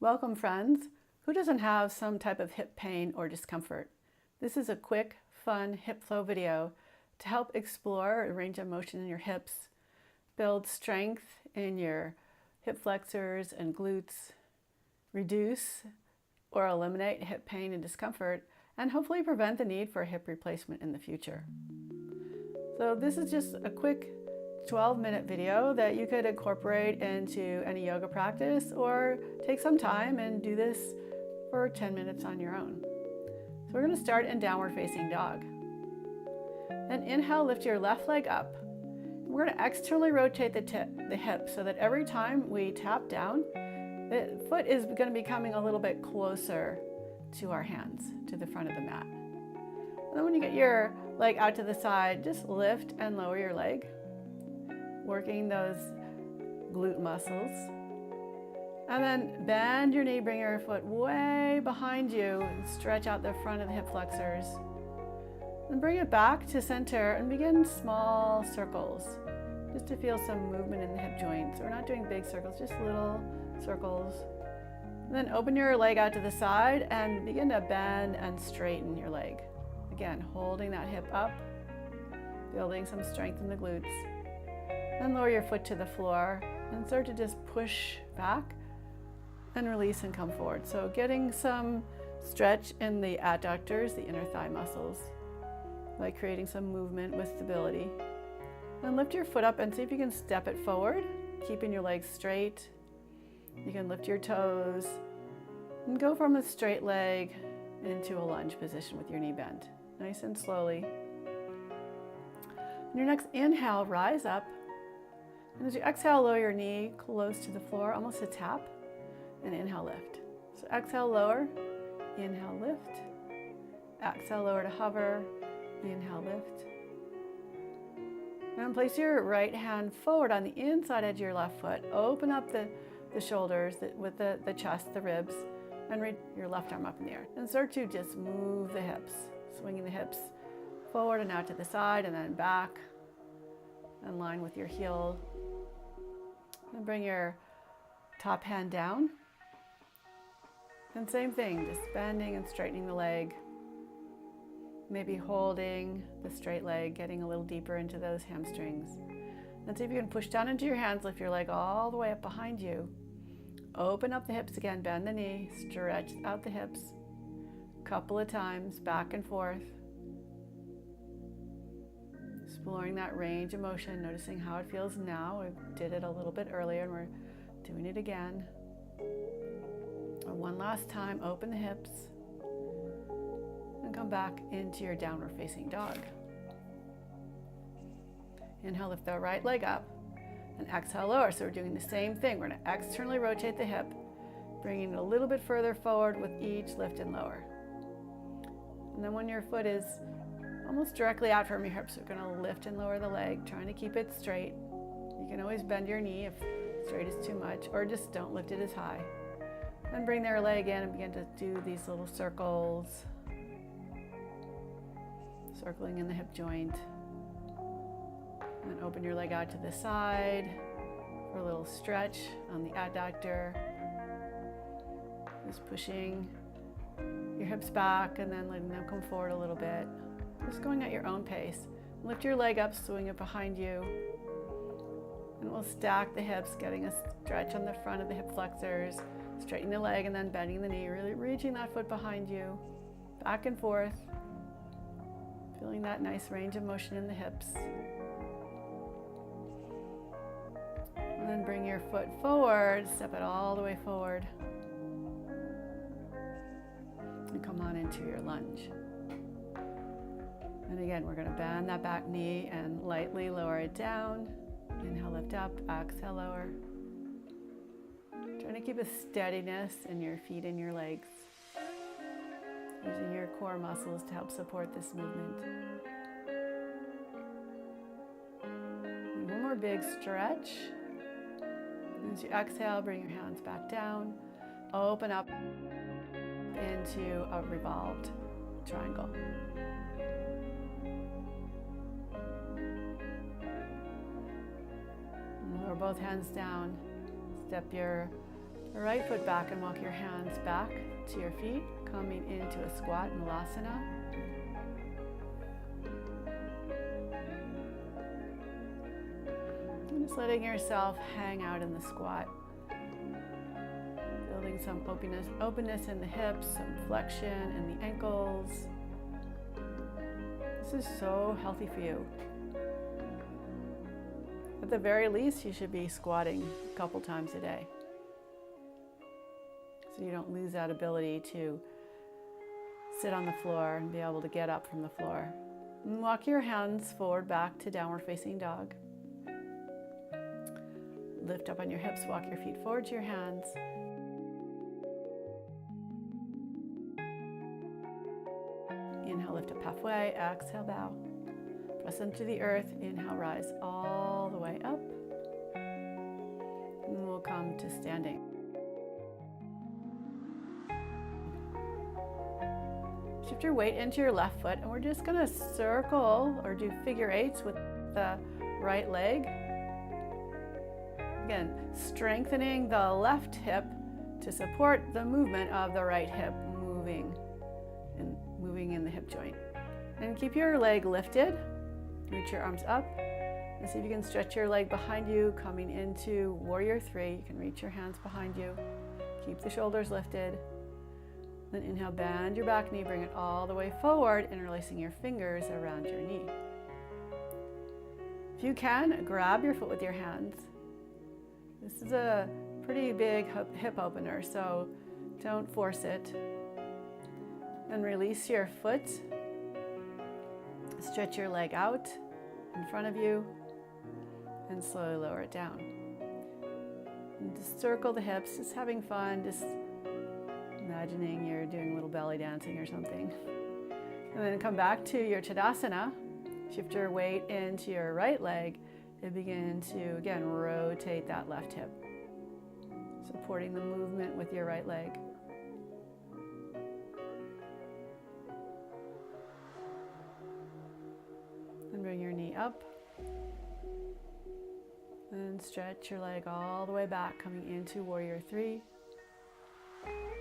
Welcome, friends. Who doesn't have some type of hip pain or discomfort? This is a quick, fun hip flow video to help explore a range of motion in your hips, build strength in your hip flexors and glutes, reduce or eliminate hip pain and discomfort, and hopefully prevent the need for a hip replacement in the future. So this is just a quick 12-minute video that you could incorporate into any yoga practice or take some time and do this for 10 minutes on your own. So we're going to start in downward facing dog. Then inhale, lift your left leg up. We're going to externally rotate the hip so that every time we tap down, the foot is going to be coming a little bit closer to our hands, to the front of the mat. And then when you get your leg out to the side, just lift and lower your leg, working those glute muscles. And then bend your knee, bring your foot way behind you and stretch out the front of the hip flexors. And bring it back to center and begin small circles, just to feel some movement in the hip joint. So we're not doing big circles, just little circles. And then open your leg out to the side and begin to bend and straighten your leg. Again, holding that hip up, building some strength in the glutes. Then lower your foot to the floor and start to just push back and release and come forward. So getting some stretch in the adductors, the inner thigh muscles, by creating some movement with stability. Then lift your foot up and see if you can step it forward, keeping your legs straight. You can lift your toes and go from a straight leg into a lunge position with your knee bent. Nice and slowly. On your next inhale, rise up. And as you exhale, lower your knee close to the floor, almost a tap, and inhale, lift. So exhale, lower, inhale, lift. Exhale, lower to hover, inhale, lift. And place your right hand forward on the inside edge of your left foot. Open up the shoulders with the chest, the ribs, and reach your left arm up in the air. And start to just move the hips, swinging the hips forward and out to the side and then back, in line with your heel. And bring your top hand down. And same thing, just bending and straightening the leg. Maybe holding the straight leg, getting a little deeper into those hamstrings. And see if you can push down into your hands, lift your leg all the way up behind you. Open up the hips again, bend the knee, stretch out the hips. Couple of times, back and forth. Exploring that range of motion, noticing how it feels now. We did it a little bit earlier and we're doing it again. And one last time, open the hips and come back into your downward facing dog. Inhale, lift the right leg up and exhale, lower. So we're doing the same thing. We're going to externally rotate the hip, bringing it a little bit further forward with each lift and lower. And then when your foot is almost directly out from your hips, we're going to lift and lower the leg, trying to keep it straight. You can always bend your knee if straight is too much, or just don't lift it as high. Then bring their leg in and begin to do these little circles, circling in the hip joint. And open your leg out to the side for a little stretch on the adductor. Just pushing your hips back and then letting them come forward a little bit. Just going at your own pace. Lift your leg up, swing it behind you. And we'll stack the hips, getting a stretch on the front of the hip flexors, straightening the leg and then bending the knee, really reaching that foot behind you. Back and forth. Feeling that nice range of motion in the hips. And then bring your foot forward, step it all the way forward. And come on into your lunge. And again, we're going to bend that back knee and lightly lower it down. Inhale, lift up, exhale, lower. Trying to keep a steadiness in your feet and your legs. Using your core muscles to help support this movement. And one more big stretch. As you exhale, bring your hands back down. Open up into a revolved triangle. Lower both hands down. Step your Right foot back and walk your hands back to your feet, coming into a squat in Malasana. And just letting yourself hang out in the squat. Building some openness in the hips, some flexion in the ankles. This is so healthy for you. At the very least, you should be squatting a couple times a day, so you don't lose that ability to sit on the floor and be able to get up from the floor. And walk your hands forward back to downward facing dog. Lift up on your hips, walk your feet forward to your hands. Inhale, lift up halfway, exhale, bow. Press into the earth, inhale, rise all the way up. And we'll come to standing. Shift your weight into your left foot, and we're just gonna circle or do figure eights with the right leg. Again, strengthening the left hip to support the movement of the right hip, moving in the hip joint. And keep your leg lifted. Reach your arms up and see if you can stretch your leg behind you, coming into Warrior 3. You can reach your hands behind you. Keep the shoulders lifted. Then inhale, bend your back knee, bring it all the way forward, interlacing your fingers around your knee. If you can, grab your foot with your hands. This is a pretty big hip opener, so don't force it. And release your foot. Stretch your leg out in front of you and slowly lower it down. And just circle the hips, just having fun, just imagining you're doing a little belly dancing or something. And then come back to your Tadasana. Shift your weight into your right leg and begin to, again, rotate that left hip, supporting the movement with your right leg. And bring your knee up. And stretch your leg all the way back, coming into Warrior 3.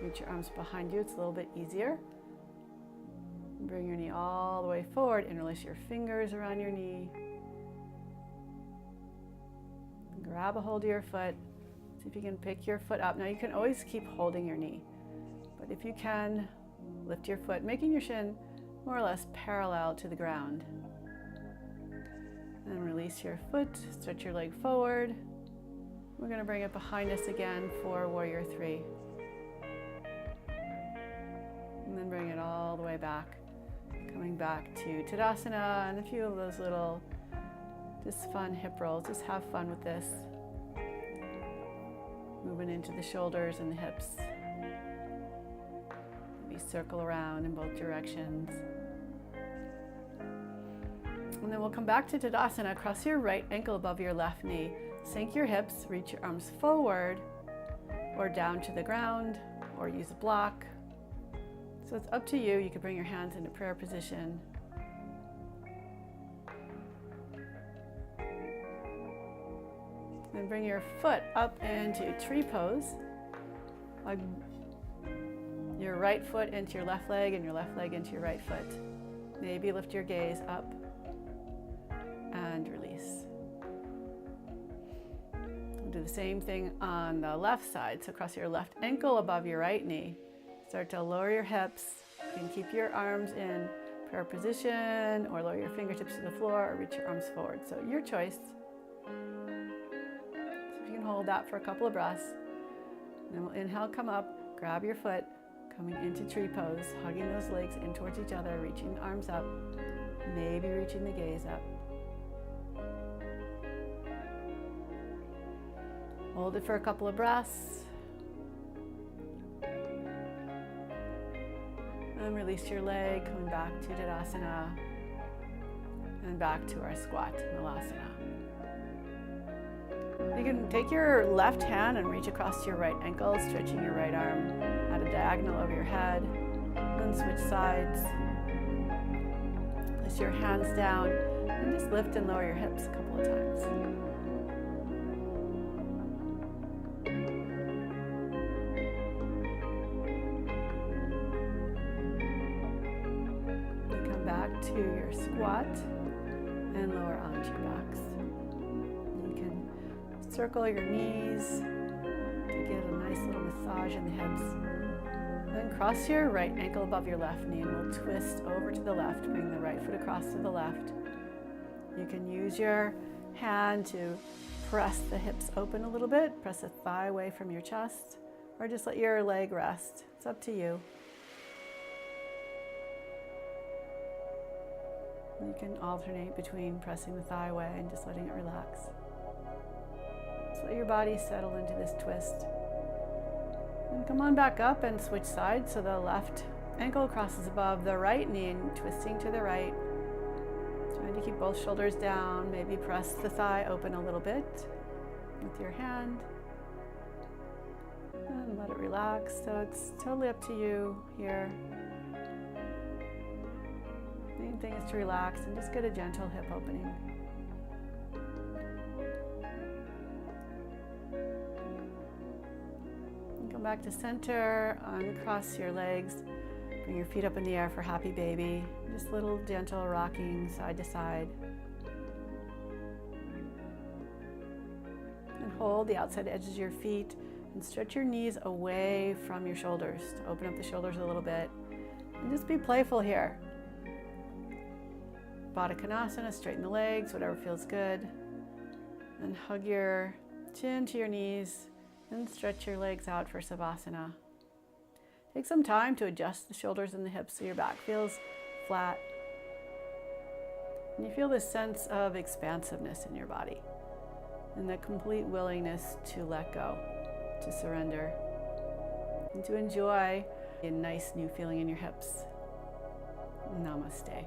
Reach your arms behind you, it's a little bit easier. Bring your knee all the way forward, interlace your fingers around your knee. Grab a hold of your foot, see if you can pick your foot up. Now you can always keep holding your knee, but if you can, lift your foot, making your shin more or less parallel to the ground. And release your foot, stretch your leg forward. We're going to bring it behind us again for Warrior 3. And then bring it all the way back, coming back to Tadasana and a few of those little just fun hip rolls. Just have fun with this. Moving into the shoulders and the hips. Maybe circle around in both directions. And then we'll come back to Tadasana. Cross your right ankle above your left knee. Sink your hips, reach your arms forward or down to the ground, or use a block. So it's up to you. You can bring your hands into prayer position. And bring your foot up into tree pose. Hug your right foot into your left leg and your left leg into your right foot. Maybe lift your gaze up and release. We'll do the same thing on the left side. So cross your left ankle above your right knee. Start to lower your hips. You can keep your arms in prayer position or lower your fingertips to the floor or reach your arms forward. So your choice. So if you can hold that for a couple of breaths. And then we'll inhale, come up, grab your foot, coming into tree pose, hugging those legs in towards each other, reaching the arms up, maybe reaching the gaze up. Hold it for a couple of breaths. And release your leg, coming back to Tadasana and back to our squat, Malasana. You can take your left hand and reach across your right ankle, stretching your right arm at a diagonal over your head. Then switch sides. Place your hands down and just lift and lower your hips a couple of times. to your squat and lower onto your backs. You can circle your knees to get a nice little massage in the hips. Then cross your right ankle above your left knee and we'll twist over to the left. Bring the right foot across to the left. You can use your hand to press the hips open a little bit, press the thigh away from your chest, or just let your leg rest. It's up to you. You can alternate between pressing the thigh away and just letting it relax. Just let your body settle into this twist. And come on back up and switch sides so the left ankle crosses above the right knee and twisting to the right. Trying to keep both shoulders down. Maybe press the thigh open a little bit with your hand. And let it relax. So it's totally up to you here. Main thing is to relax and just get a gentle hip opening. And come back to center, uncross your legs, bring your feet up in the air for happy baby. Just little gentle rocking side to side. And hold the outside edges of your feet and stretch your knees away from your shoulders to open up the shoulders a little bit. And just be playful here. Baddha Konasana, straighten the legs, whatever feels good. And hug your chin to your knees and stretch your legs out for Savasana. Take some time to adjust the shoulders and the hips so your back feels flat. And you feel this sense of expansiveness in your body and the complete willingness to let go, to surrender, and to enjoy a nice new feeling in your hips. Namaste.